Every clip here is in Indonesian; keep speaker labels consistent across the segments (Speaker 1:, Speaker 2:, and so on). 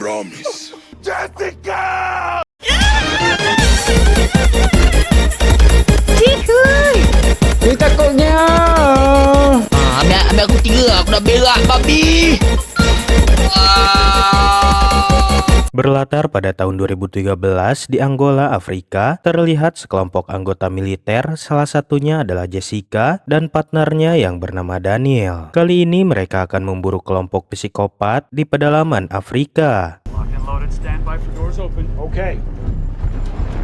Speaker 1: promise. Jessica!
Speaker 2: Cihuy.
Speaker 3: Ini takutnya.
Speaker 2: Ambil aku 3, aku dah berak babi.
Speaker 4: Berlatar pada tahun 2013 di Angola, Afrika, terlihat sekelompok anggota militer, salah satunya adalah Jessica dan partnernya yang bernama Daniel. Kali ini mereka akan memburu kelompok psikopat di pedalaman Afrika.
Speaker 5: Locked and loaded, stand by for doors open.
Speaker 6: Okay.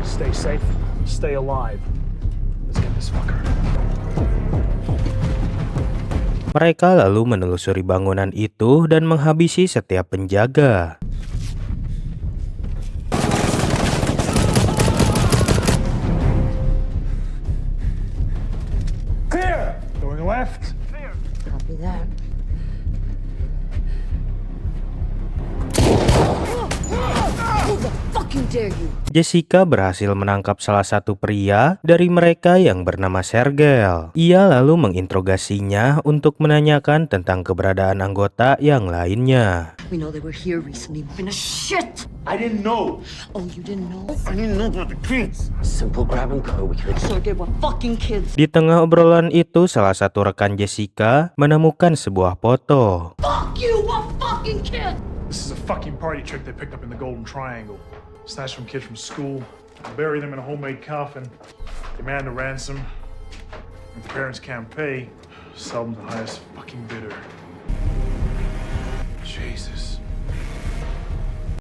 Speaker 6: Stay safe, stay alive. Let's get this fucker.
Speaker 4: Mereka lalu menelusuri bangunan itu dan menghabisi setiap penjaga.
Speaker 6: Clear! Going left.
Speaker 2: Copy that. Who the fucking dare you?
Speaker 4: Jessica berhasil menangkap salah satu pria dari mereka yang bernama Sergel. Ia lalu menginterogasinya untuk menanyakan tentang keberadaan anggota yang lainnya.
Speaker 2: We know they were here recently. Been a shit.
Speaker 5: I didn't know.
Speaker 2: Oh, you didn't know?
Speaker 5: I didn't know about the kids.
Speaker 1: Simple grab and go. We could
Speaker 2: So they were fucking kids.
Speaker 4: Di tengah obrolan itu, salah satu rekan Jessica menemukan sebuah foto.
Speaker 2: Fuck you, a fucking kid.
Speaker 6: This is a fucking party trick they picked up in the Golden Triangle. Snatch from kids from school, bury them in a homemade coffin, demand a ransom. If the parents can't pay, sell them to the highest fucking bidder. Jesus.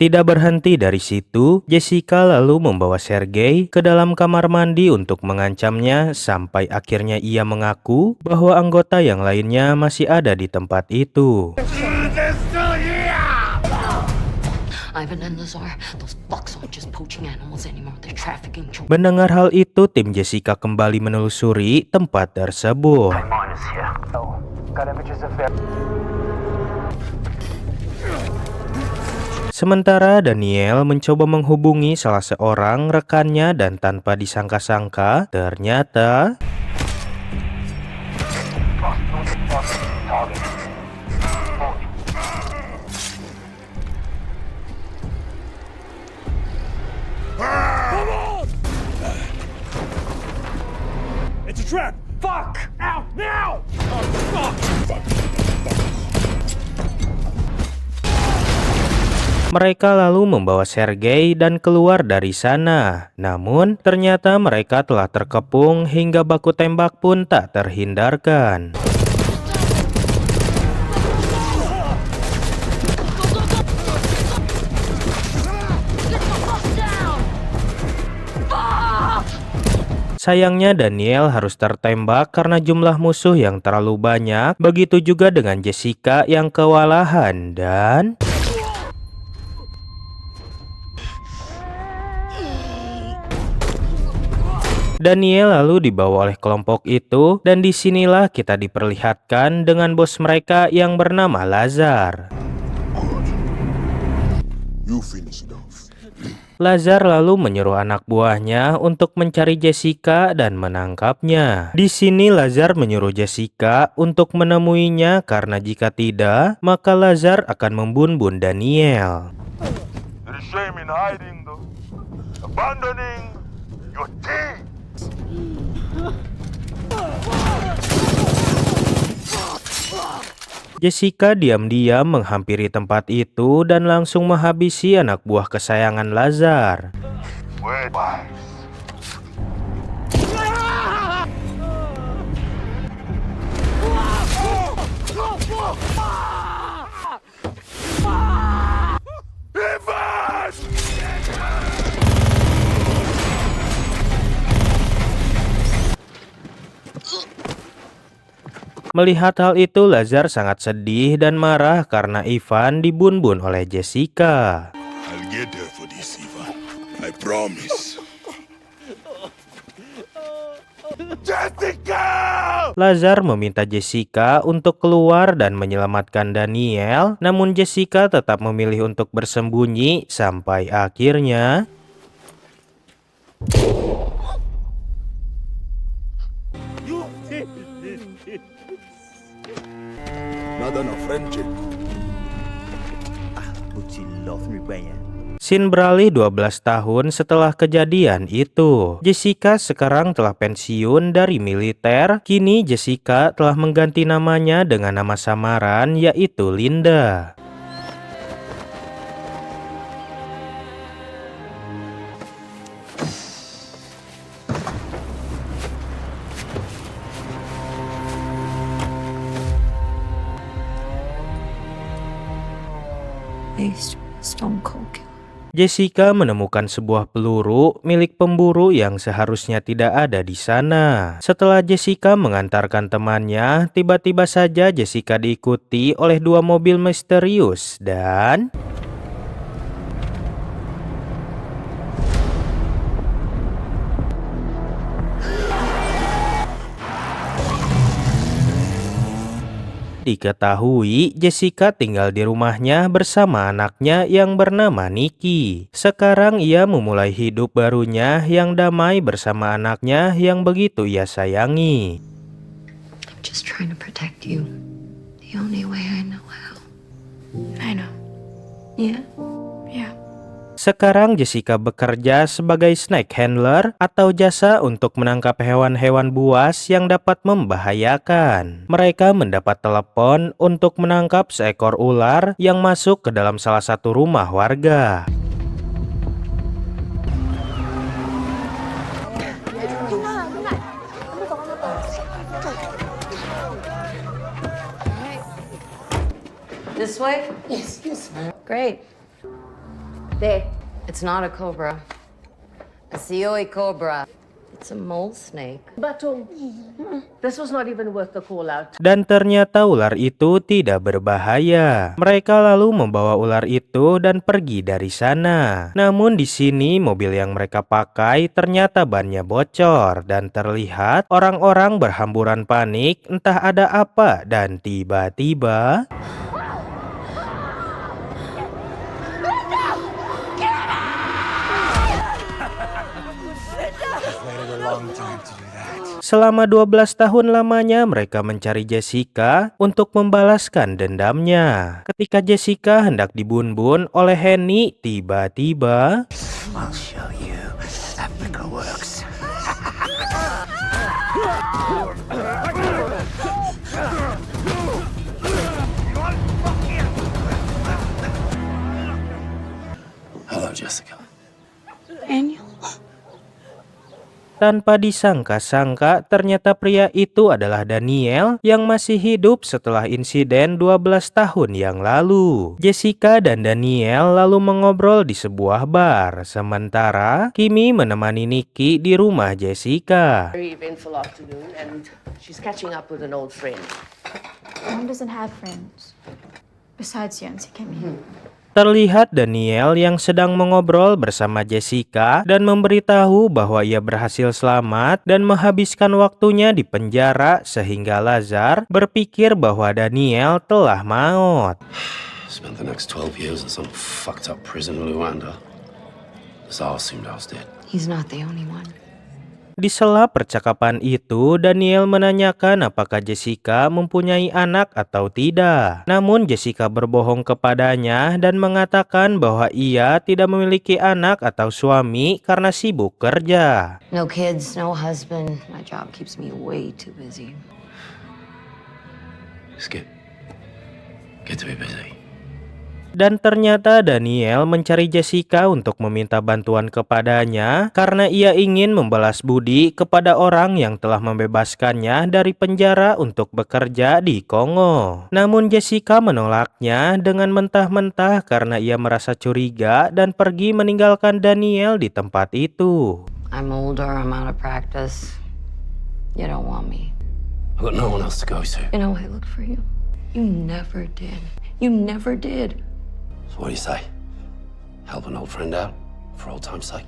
Speaker 4: Tidak berhenti dari situ, Jessica lalu membawa Sergei ke dalam kamar mandi untuk mengancamnya sampai akhirnya ia mengaku bahwa anggota yang lainnya masih ada di tempat itu.
Speaker 2: Ivan and Lazar, those fucks aren't just poaching animals anymore. They're trafficking children.
Speaker 4: Mendengar hal itu, tim Jessica kembali menelusuri tempat tersebut. Sementara Daniel mencoba menghubungi salah seorang rekannya dan tanpa disangka-sangka, ternyata
Speaker 5: It's a trap. Fuck! Out now!
Speaker 4: mereka lalu membawa Sergei dan keluar dari sana. Namun, ternyata mereka telah terkepung hingga baku tembak pun tak terhindarkan. Sayangnya Daniel harus tertembak karena jumlah musuh yang terlalu banyak. Begitu juga dengan Jessica yang kewalahan dan Daniel lalu dibawa oleh kelompok itu, dan disinilah kita diperlihatkan dengan bos mereka yang bernama Lazar.
Speaker 1: You finish it off.
Speaker 4: Lazar lalu menyuruh anak buahnya untuk mencari Jessica dan menangkapnya. Di sini Lazar menyuruh Jessica untuk menemuinya karena jika tidak, maka Lazar akan membunuh Daniel.
Speaker 1: There is shame in hiding, though. Abandoning your team.
Speaker 4: Jessica diam-diam menghampiri tempat itu dan langsung menghabisi anak buah kesayangan Lazar.
Speaker 1: Wait, wise.
Speaker 4: Melihat hal itu, Lazar sangat sedih dan marah karena Ivan dibunbun oleh Jessica.
Speaker 1: I'll get there for this, Ivan. I promise. Jessica!
Speaker 4: Lazar meminta Jessica untuk keluar dan menyelamatkan Daniel, namun Jessica tetap memilih untuk bersembunyi sampai akhirnya
Speaker 1: Not enough friendship.
Speaker 7: Buci
Speaker 4: Scene beralih 12 tahun setelah kejadian itu. Jessica sekarang telah pensiun dari militer. Kini Jessica telah mengganti namanya dengan nama samaran yaitu Linda.
Speaker 2: Stone Cold Killer.
Speaker 4: Jessica menemukan sebuah peluru milik pemburu yang seharusnya tidak ada di sana. Setelah Jessica mengantarkan temannya, tiba-tiba saja Jessica diikuti oleh dua mobil misterius dan diketahui Jessica tinggal di rumahnya bersama anaknya yang bernama Nikki. Sekarang ia memulai hidup barunya yang damai bersama anaknya yang begitu ia sayangi.
Speaker 2: I'm just trying to protect you. The only way I know how. I know. Yeah. Yeah.
Speaker 4: Sekarang Jessica bekerja sebagai snake handler atau jasa untuk menangkap hewan-hewan buas yang dapat membahayakan. Mereka mendapat telepon untuk menangkap seekor ular yang masuk ke dalam salah satu rumah warga.
Speaker 2: This way? Yes. Great. There. It's not a cobra. A Sioi cobra. It's a mole snake.
Speaker 3: But this was not even worth the call out.
Speaker 4: Dan ternyata ular itu tidak berbahaya. Mereka lalu membawa ular itu dan pergi dari sana. Namun di sini mobil yang mereka pakai ternyata bannya bocor dan terlihat orang-orang berhamburan panik entah ada apa dan tiba-tiba selama 12 tahun lamanya mereka mencari Jessica untuk membalaskan dendamnya. Ketika Jessica hendak dibun-bun oleh Henny, tiba-tiba
Speaker 7: I'll show you Africa works. Hello, Jessica.
Speaker 2: Daniel.
Speaker 4: tanpa disangka-sangka ternyata pria itu adalah Daniel yang masih hidup setelah insiden 12 tahun yang lalu. Jessica dan Daniel lalu mengobrol di sebuah bar, sementara Kimi menemani Nikki di rumah Jessica.
Speaker 3: Very eventful afternoon, and she's catching up with an old friend.
Speaker 8: Mom doesn't have friends besides you and Kimi.
Speaker 4: Terlihat Daniel yang sedang mengobrol bersama Jessica dan memberitahu bahwa ia berhasil selamat dan menghabiskan waktunya di penjara sehingga Lazar berpikir bahwa Daniel telah maut.
Speaker 7: Spent the next 12 years in some fucked up prison in Luanda. Lazar assumed I was dead.
Speaker 2: He's not the only one.
Speaker 4: Di sela percakapan itu, Daniel menanyakan apakah Jessica mempunyai anak atau tidak. Namun Jessica berbohong kepadanya dan mengatakan bahwa ia tidak memiliki anak atau suami karena sibuk kerja.
Speaker 2: No kids, no husband. My job keeps me way too busy.
Speaker 7: Skip. Get to be busy.
Speaker 4: Dan ternyata Daniel mencari Jessica untuk meminta bantuan kepadanya karena ia ingin membalas budi kepada orang yang telah membebaskannya dari penjara untuk bekerja di Kongo. Namun Jessica menolaknya dengan mentah-mentah karena ia merasa curiga dan pergi meninggalkan Daniel di tempat itu.
Speaker 2: I'm older, I'm out of practice. You don't want me.
Speaker 7: I've got no one else to go to.
Speaker 2: You know, I looked for you. You never did. You never did.
Speaker 7: So what do you say? Help an old friend out? For old time's sake?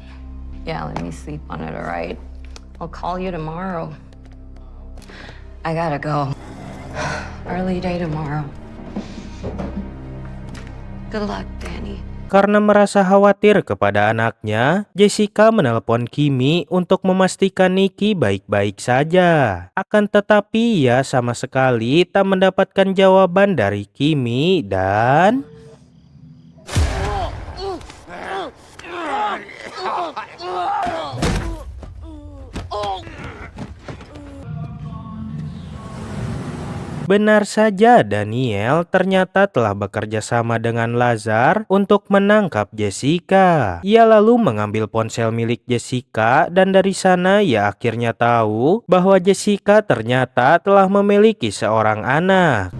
Speaker 2: Yeah, let me sleep on it, all right? I'll call you tomorrow. I gotta go. Early day tomorrow. Good luck, Danny.
Speaker 4: Karena merasa khawatir kepada anaknya, Jessica menelpon Kimi untuk memastikan Nikki baik-baik saja. Akan tetapi ia sama sekali tak mendapatkan jawaban dari Kimi dan Benar saja, Daniel ternyata telah bekerja sama dengan Lazar untuk menangkap Jessica. Ia lalu mengambil ponsel milik Jessica dan dari sana ia akhirnya tahu bahwa Jessica ternyata telah memiliki seorang anak.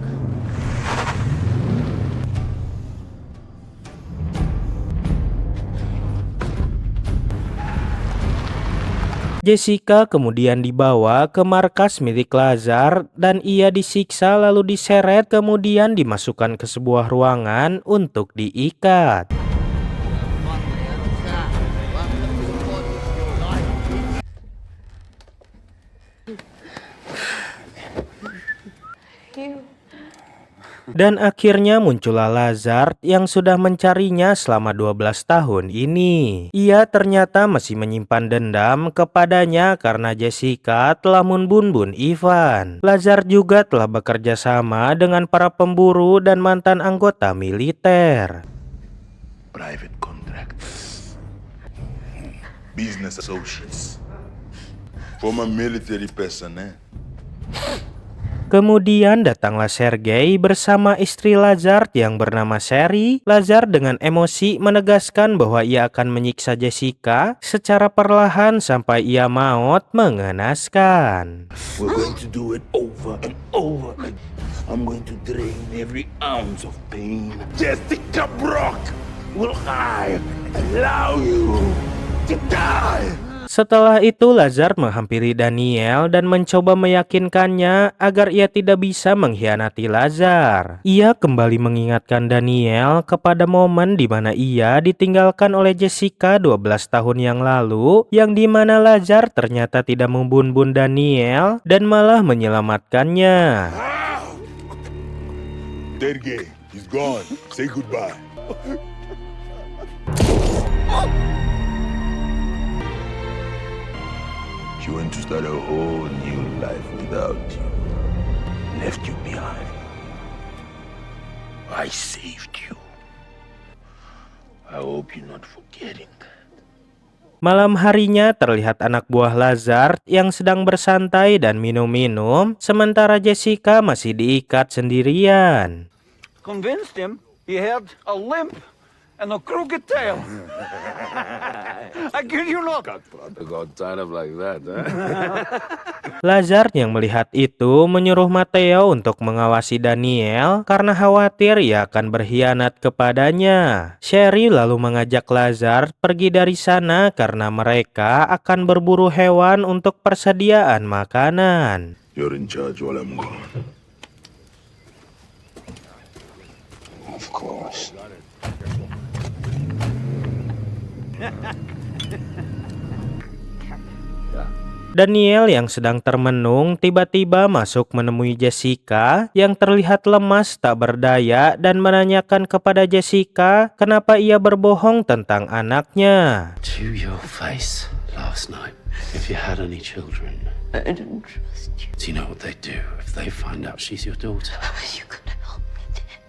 Speaker 4: Jessica kemudian dibawa ke markas milik Lazar dan ia disiksa lalu diseret kemudian dimasukkan ke sebuah ruangan untuk diikat. Dan akhirnya muncullah Lazar yang sudah mencarinya selama 12 tahun ini. Ia ternyata masih menyimpan dendam kepadanya karena Jessica telah membunuh Ivan. Lazar juga telah bekerja sama dengan para pemburu dan mantan anggota militer.
Speaker 1: Private contractors, business associates, former military personnel.
Speaker 4: Kemudian datanglah Sergei bersama istri Lazar yang bernama Sherry. Lazar dengan emosi menegaskan bahwa ia akan menyiksa Jessica secara perlahan sampai ia maut mengenaskan.
Speaker 1: We're going to do it over and over again. I'm going to drain every ounce of pain. Jessica Brock, will I allow you to die?
Speaker 4: Setelah itu Lazar menghampiri Daniel dan mencoba meyakinkannya agar ia tidak bisa mengkhianati Lazar. Ia kembali mengingatkan Daniel kepada momen di mana ia ditinggalkan oleh Jessica 12 tahun yang lalu, yang dimana Lazar ternyata tidak membunuh Daniel dan malah menyelamatkannya.
Speaker 1: Sergey, he's gone. Say goodbye. She went to start a whole new life without you. Left you behind. I saved you. I hope you're not forgetting that.
Speaker 4: Malam harinya terlihat anak buah Lazar yang sedang bersantai dan minum-minum, sementara Jessica masih diikat sendirian.
Speaker 5: Convinced him he had a limp and a crooked tail. I kid you not.
Speaker 7: Got tied up like that, huh?
Speaker 4: Lazar yang melihat itu menyuruh Matteo untuk mengawasi Daniel karena khawatir ia akan berkhianat kepadanya. Sherry lalu mengajak Lazar pergi dari sana karena mereka akan berburu hewan untuk persediaan makanan.
Speaker 1: You're in charge while I'm gone. Of course.
Speaker 4: Daniel yang sedang termenung tiba-tiba masuk menemui Jessica yang terlihat lemas tak berdaya dan menanyakan kepada Jessica kenapa ia berbohong tentang anaknya.
Speaker 7: To your face last night, if you had any children.
Speaker 3: I didn't trust you.
Speaker 7: Do you know what they do if they find out she's your daughter?
Speaker 3: You could help me, Daniel.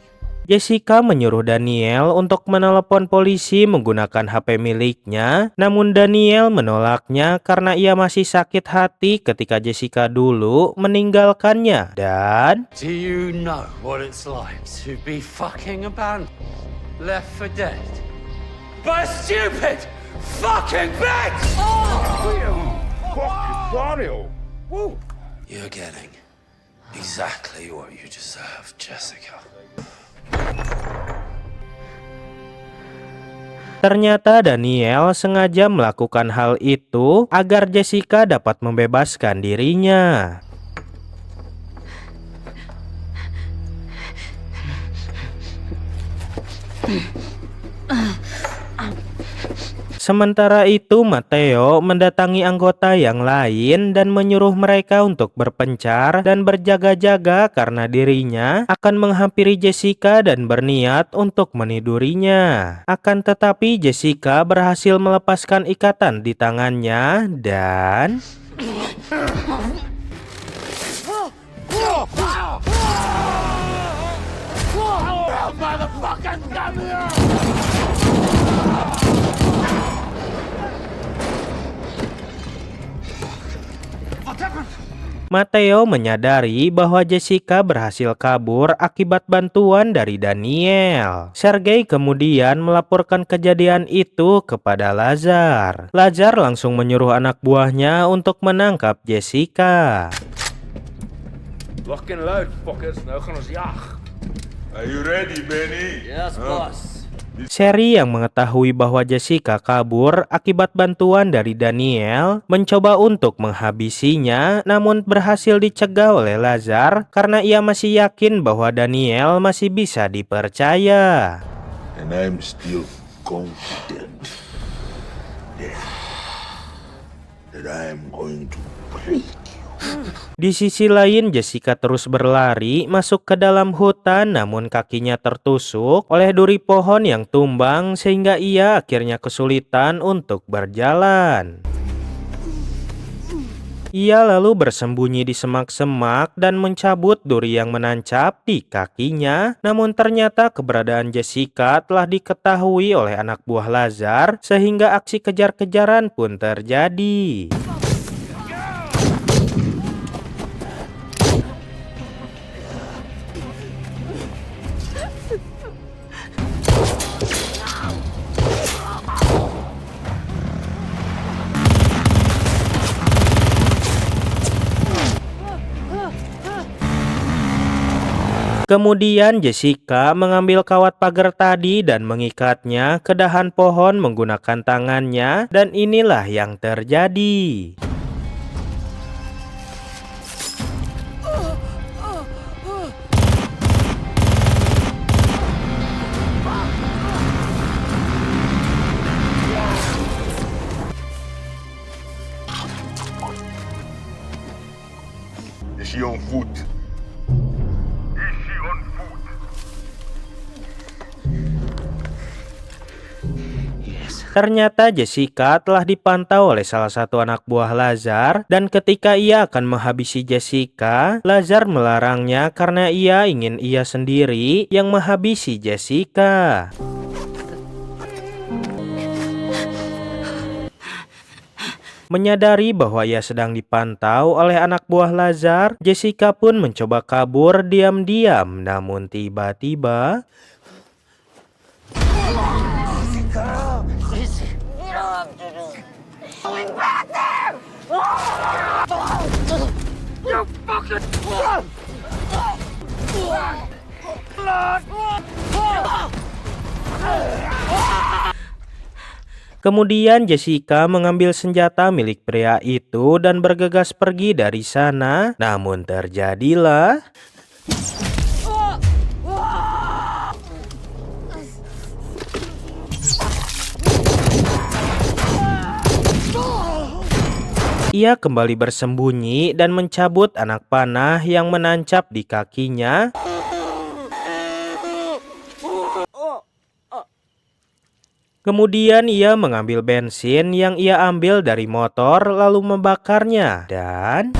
Speaker 4: Jessica menyuruh Daniel untuk menelepon polisi menggunakan HP miliknya, namun Daniel menolaknya karena ia masih sakit hati ketika Jessica dulu meninggalkannya. Dan
Speaker 9: Do you know what it's like to be fucking abandoned, left for dead by a stupid fucking bitch?
Speaker 7: You're getting exactly what you deserve, Jessica.
Speaker 4: ternyata Daniel sengaja melakukan hal itu agar Jessica dapat membebaskan dirinya. Sementara itu Matteo mendatangi anggota yang lain dan menyuruh mereka untuk berpencar dan berjaga-jaga karena dirinya akan menghampiri Jessica dan berniat untuk menidurinya. Akan tetapi Jessica berhasil melepaskan ikatan di tangannya dan Matteo menyadari bahwa Jessica berhasil kabur akibat bantuan dari Daniel. Sergei kemudian melaporkan kejadian itu kepada Lazar. Lazar langsung menyuruh anak buahnya untuk menangkap Jessica.
Speaker 1: Lock and load, fuckers. Nou gaan ons jag. Are you ready, Benny?
Speaker 9: Yes, boss.
Speaker 4: Sherry yang mengetahui bahwa Jessica kabur akibat bantuan dari Daniel mencoba untuk menghabisinya, namun berhasil dicegah oleh Lazar karena ia masih yakin bahwa Daniel masih bisa dipercaya.
Speaker 1: And I'm still confident that I am going to break.
Speaker 4: Di sisi lain, Jessica terus berlari masuk ke dalam hutan, namun kakinya tertusuk oleh duri pohon yang tumbang sehingga ia akhirnya kesulitan untuk berjalan. Ia lalu bersembunyi di semak-semak dan mencabut duri yang menancap di kakinya. Namun ternyata keberadaan Jessica telah diketahui oleh anak buah Lazar sehingga aksi kejar-kejaran pun terjadi. Kemudian Jessica mengambil kawat pagar tadi dan mengikatnya ke dahan pohon menggunakan tangannya, dan inilah yang terjadi.
Speaker 1: Is she on foot?
Speaker 4: Ternyata Jessica telah dipantau oleh salah satu anak buah Lazar, dan ketika ia akan menghabisi Jessica, Lazar melarangnya karena ia ingin ia sendiri yang menghabisi Jessica. Menyadari bahwa ia sedang dipantau oleh anak buah Lazar, Jessica pun mencoba kabur diam-diam, namun tiba-tiba kemudian Jessica mengambil senjata milik pria itu dan bergegas pergi dari sana. Namun terjadilah ia kembali bersembunyi dan mencabut anak panah yang menancap di kakinya. Kemudian ia mengambil bensin yang ia ambil dari motor lalu membakarnya, dan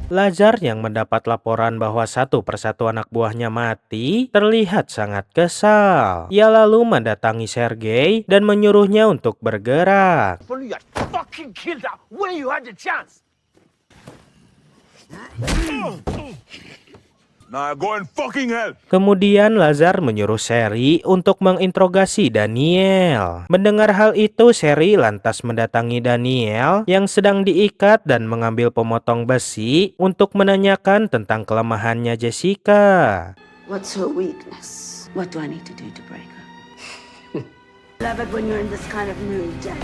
Speaker 4: Lazar yang mendapat laporan bahwa satu persatu anak buahnya mati terlihat sangat kesal. Ia lalu mendatangi Sergei dan menyuruhnya untuk bergerak.
Speaker 5: You fucking killed her when you had the chance.
Speaker 1: Now go and fucking hell.
Speaker 4: Kemudian Lazar menyuruh Sherry untuk menginterogasi Daniel. Mendengar hal itu, Sherry lantas mendatangi Daniel yang sedang diikat dan mengambil pemotong besi untuk menanyakan tentang kelemahannya Jessica.
Speaker 3: What's her weakness? What do I need to do to break her? Love it when you're in this kind of mood, Jack.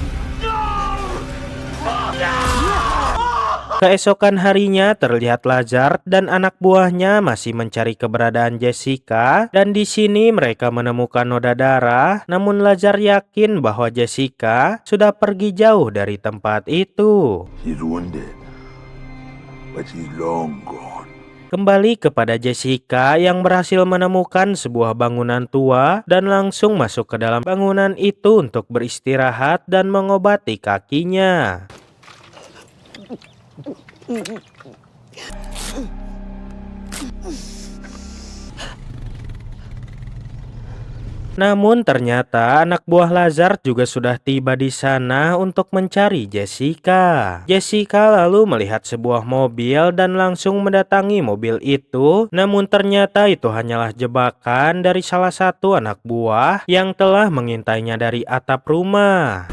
Speaker 4: Keesokan harinya terlihat Lazar dan anak buahnya masih mencari keberadaan Jessica, dan di sini mereka menemukan noda darah. Namun Lazar yakin bahwa Jessica sudah pergi jauh dari tempat itu.
Speaker 1: She's wounded, but she's long gone.
Speaker 4: Kembali kepada Jessica yang berhasil menemukan sebuah bangunan tua dan langsung masuk ke dalam bangunan itu untuk beristirahat dan mengobati kakinya. Namun ternyata anak buah Lazard juga sudah tiba di sana untuk mencari Jessica. Jessica lalu melihat sebuah mobil dan langsung mendatangi mobil itu. Namun ternyata itu hanyalah jebakan dari salah satu anak buah yang telah mengintainya dari atap rumah.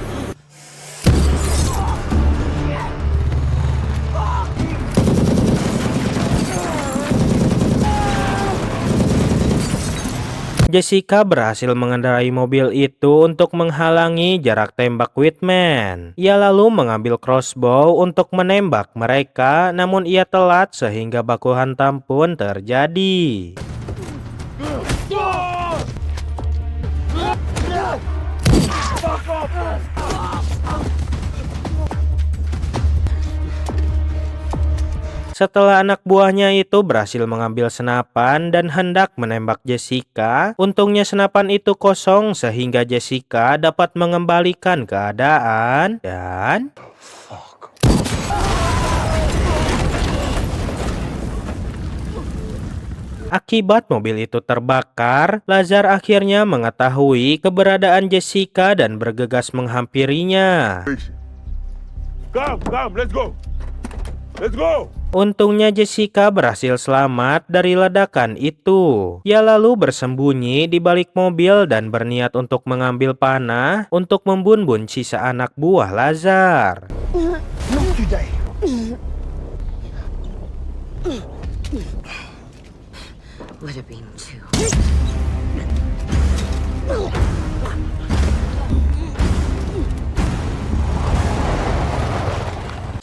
Speaker 4: Jessica berhasil mengendarai mobil itu untuk menghalangi jarak tembak Whitman. Ia lalu mengambil crossbow untuk menembak mereka, namun ia telat sehingga baku hantam pun terjadi. Setelah anak buahnya itu berhasil mengambil senapan dan hendak menembak Jessica, untungnya senapan itu kosong sehingga Jessica dapat mengembalikan keadaan dan... Akibat mobil itu terbakar, Lazard akhirnya mengetahui keberadaan Jessica dan bergegas menghampirinya.
Speaker 1: Come, let's go. Let's go.
Speaker 4: Untungnya Jessica berhasil selamat dari ledakan itu. Ia lalu bersembunyi di balik mobil dan berniat untuk mengambil panah untuk membunuh sisa anak buah Lazard.
Speaker 2: Would have been too.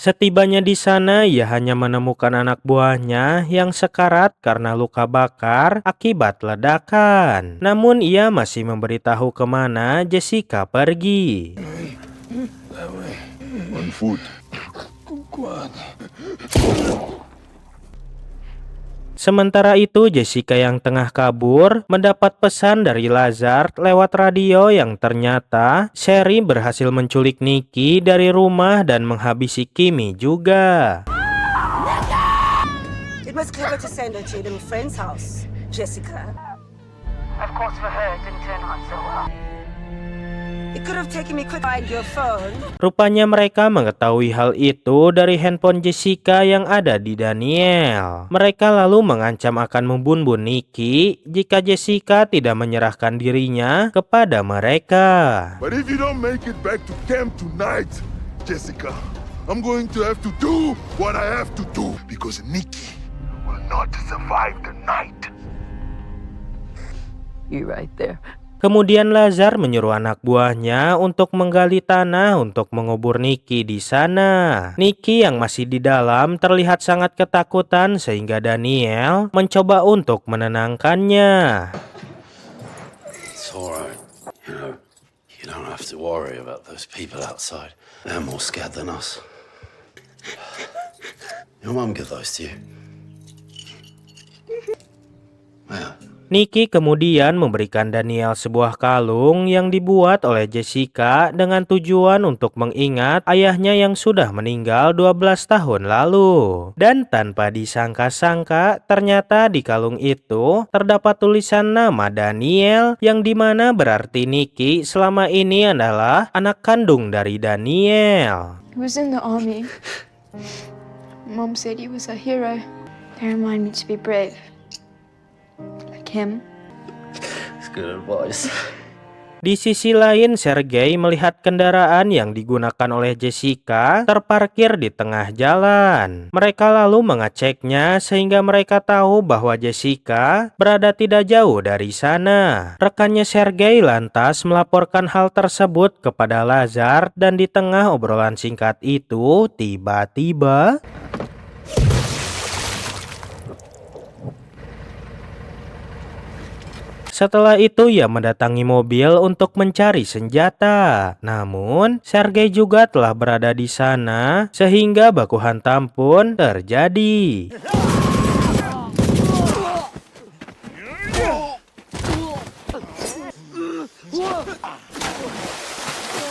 Speaker 4: Setibanya di sana, ia hanya menemukan anak buahnya yang sekarat karena luka bakar akibat ledakan. Namun ia masih memberitahu kemana Jessica pergi.
Speaker 1: On foot.
Speaker 4: Sementara itu, Jessica yang tengah kabur mendapat pesan dari Lazard lewat radio yang ternyata Sherry berhasil menculik Nikki dari rumah dan menghabisi Kimmy juga.
Speaker 3: It was clever to send her to your little friend's house, Jessica.
Speaker 10: Of course, for her, it didn't turn out so well.
Speaker 3: It could have taken me quick to find your phone.
Speaker 4: Rupanya mereka mengetahui hal itu dari handphone Jessica yang ada di Daniel. Mereka lalu mengancam akan membunuh Nikki jika Jessica tidak menyerahkan dirinya kepada mereka.
Speaker 1: But if you don't make it back to camp tonight, Jessica, I'm going to have to do what I have to do because Nikki will not survive the night.
Speaker 10: You right there.
Speaker 4: Kemudian Lazard menyuruh anak buahnya untuk menggali tanah untuk mengubur Nikki di sana. Nikki yang masih di dalam terlihat sangat ketakutan sehingga Daniel mencoba untuk menenangkannya.
Speaker 7: It's alright. You don't have to worry about those people outside. They're more scared than us. Your mum give those to you? Yeah.
Speaker 4: Nikki kemudian memberikan Daniel sebuah kalung yang dibuat oleh Jessica dengan tujuan untuk mengingat ayahnya yang sudah meninggal 12 tahun lalu. Dan tanpa disangka-sangka, ternyata di kalung itu terdapat tulisan nama Daniel yang dimana berarti Nikki selama ini adalah anak kandung dari Daniel.
Speaker 8: He was in the army. Mom said he was a hero. They remind me to be brave. Like him.
Speaker 7: It's good advice.
Speaker 4: Di sisi lain, Sergei melihat kendaraan yang digunakan oleh Jessica terparkir di tengah jalan. Mereka lalu mengeceknya sehingga mereka tahu bahwa Jessica berada tidak jauh dari sana. Rekannya Sergei lantas melaporkan hal tersebut kepada Lazard dan di tengah obrolan singkat itu, tiba-tiba... Setelah itu ia mendatangi mobil untuk mencari senjata. Namun, Sergei juga telah berada di sana sehingga baku hantam pun terjadi.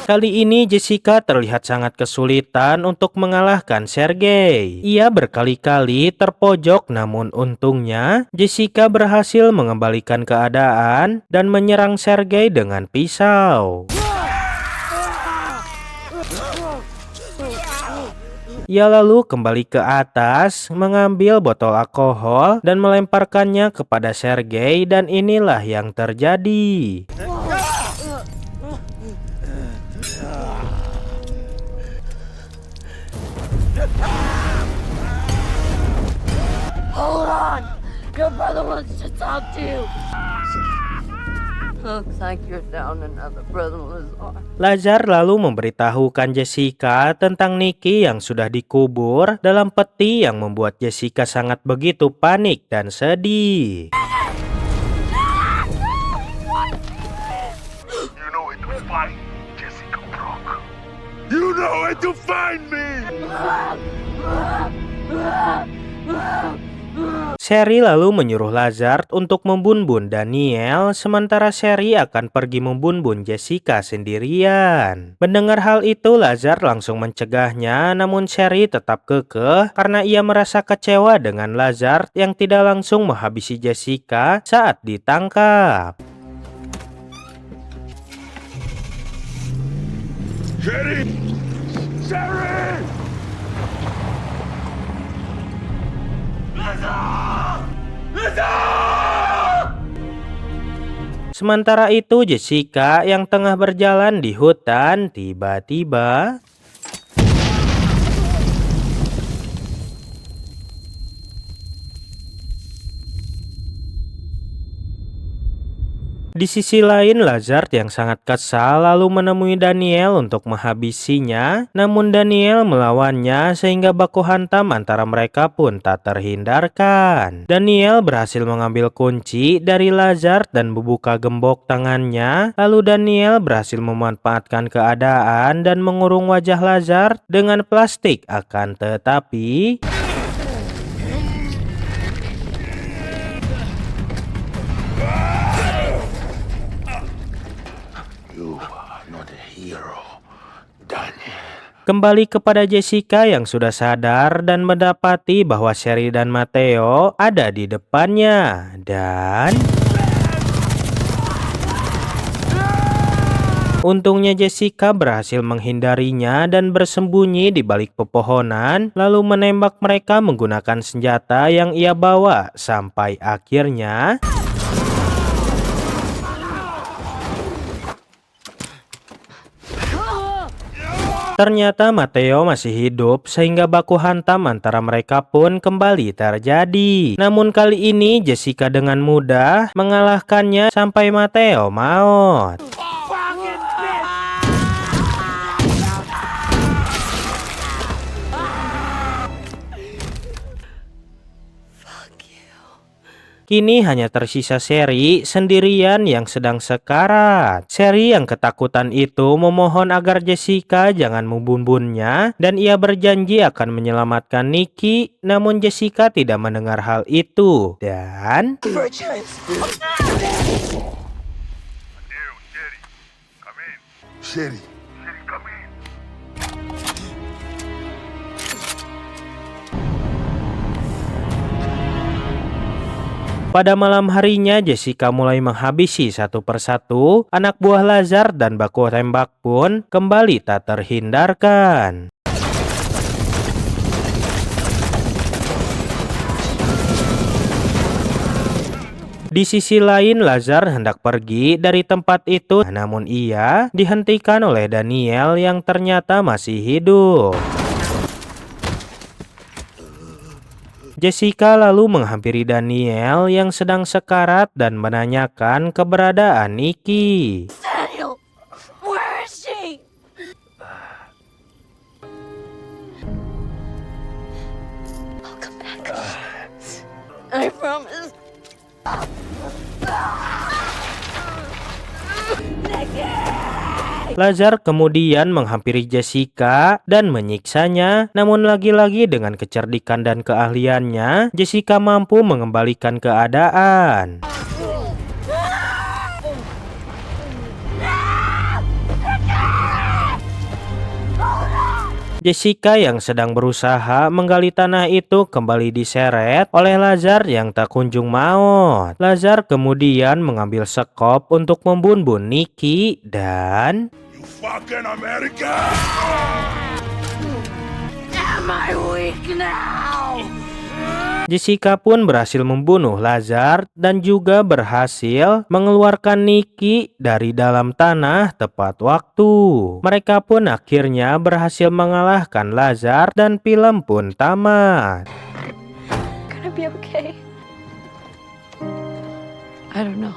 Speaker 4: Kali ini Jessica terlihat sangat kesulitan untuk mengalahkan Sergei. Ia berkali-kali terpojok, namun untungnya Jessica berhasil mengembalikan keadaan dan menyerang Sergei dengan pisau. Ia lalu kembali ke atas, mengambil botol alkohol dan melemparkannya kepada Sergei, dan inilah yang terjadi.
Speaker 10: Hold on! Your brother wants to talk to you! Looks like you're down another brother, Lazar.
Speaker 4: Lazar lalu memberitahukan Jessica tentang Nicky yang sudah dikubur dalam peti, yang membuat Jessica sangat begitu panik dan sedih.
Speaker 1: You know where to find Jessica Brock. You know where to find me!
Speaker 4: Sherry lalu menyuruh Lazar untuk membunbun Daniel, sementara Sherry akan pergi membunbun Jessica sendirian. Mendengar hal itu, Lazar langsung mencegahnya, namun Sherry tetap kekeh karena ia merasa kecewa dengan Lazar yang tidak langsung menghabisi Jessica saat ditangkap.
Speaker 1: Sherry! Sherry!
Speaker 4: Sementara itu Jessica yang tengah berjalan di hutan tiba-tiba di sisi lain, Lazar yang sangat kesal lalu menemui Daniel untuk menghabisinya, namun Daniel melawannya sehingga baku hantam antara mereka pun tak terhindarkan. Daniel berhasil mengambil kunci dari Lazar dan membuka gembok tangannya, lalu Daniel berhasil memanfaatkan keadaan dan mengurung wajah Lazar dengan plastik. Akan tetapi kembali kepada Jessica yang sudah sadar dan mendapati bahwa Sherry dan Matteo ada di depannya, dan untungnya Jessica berhasil menghindarinya dan bersembunyi di balik pepohonan, lalu menembak mereka menggunakan senjata yang ia bawa, sampai akhirnya ternyata Matteo masih hidup sehingga baku hantam antara mereka pun kembali terjadi. Namun kali ini Jessica dengan mudah mengalahkannya sampai Matteo maut. Kini hanya tersisa Sherry sendirian yang sedang sekarat. Sherry yang ketakutan itu memohon agar Jessica jangan membunbunnya dan ia berjanji akan menyelamatkan Nicky, namun Jessica tidak mendengar hal itu. Dan
Speaker 1: Sherry.
Speaker 4: pada malam harinya Jessica mulai menghabisi satu persatu anak buah Lazar dan baku tembak pun kembali tak terhindarkan. Di sisi lain, Lazar hendak pergi dari tempat itu, namun ia dihentikan oleh Daniel yang ternyata masih hidup. Jessica lalu menghampiri Daniel yang sedang sekarat dan menanyakan keberadaan Nicky.
Speaker 10: Daniel, where is she? I'll come back. I promise.
Speaker 4: Lazar kemudian menghampiri Jessica dan menyiksanya, namun lagi-lagi dengan kecerdikan dan keahliannya, Jessica mampu mengembalikan keadaan. Jessica yang sedang berusaha menggali tanah itu kembali diseret oleh Lazar yang tak kunjung maut. Lazar kemudian mengambil sekop untuk membunuh Nikki dan
Speaker 1: Fucking America!
Speaker 10: Am I weak now?
Speaker 4: Jessica pun berhasil membunuh Lazar dan juga berhasil mengeluarkan Nikki dari dalam tanah tepat waktu. Mereka pun akhirnya berhasil mengalahkan Lazar dan film pun tamat.
Speaker 8: Gonna be okay.
Speaker 10: I don't know.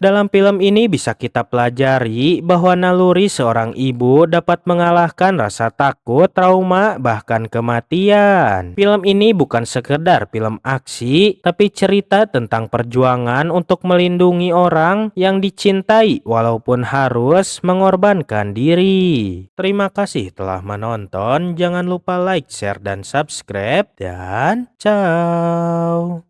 Speaker 4: Dalam film ini bisa kita pelajari bahwa naluri seorang ibu dapat mengalahkan rasa takut, trauma, bahkan kematian. Film ini bukan sekedar film aksi, tapi cerita tentang perjuangan untuk melindungi orang yang dicintai walaupun harus mengorbankan diri. Terima kasih telah menonton, jangan lupa like, share, dan subscribe, dan ciao.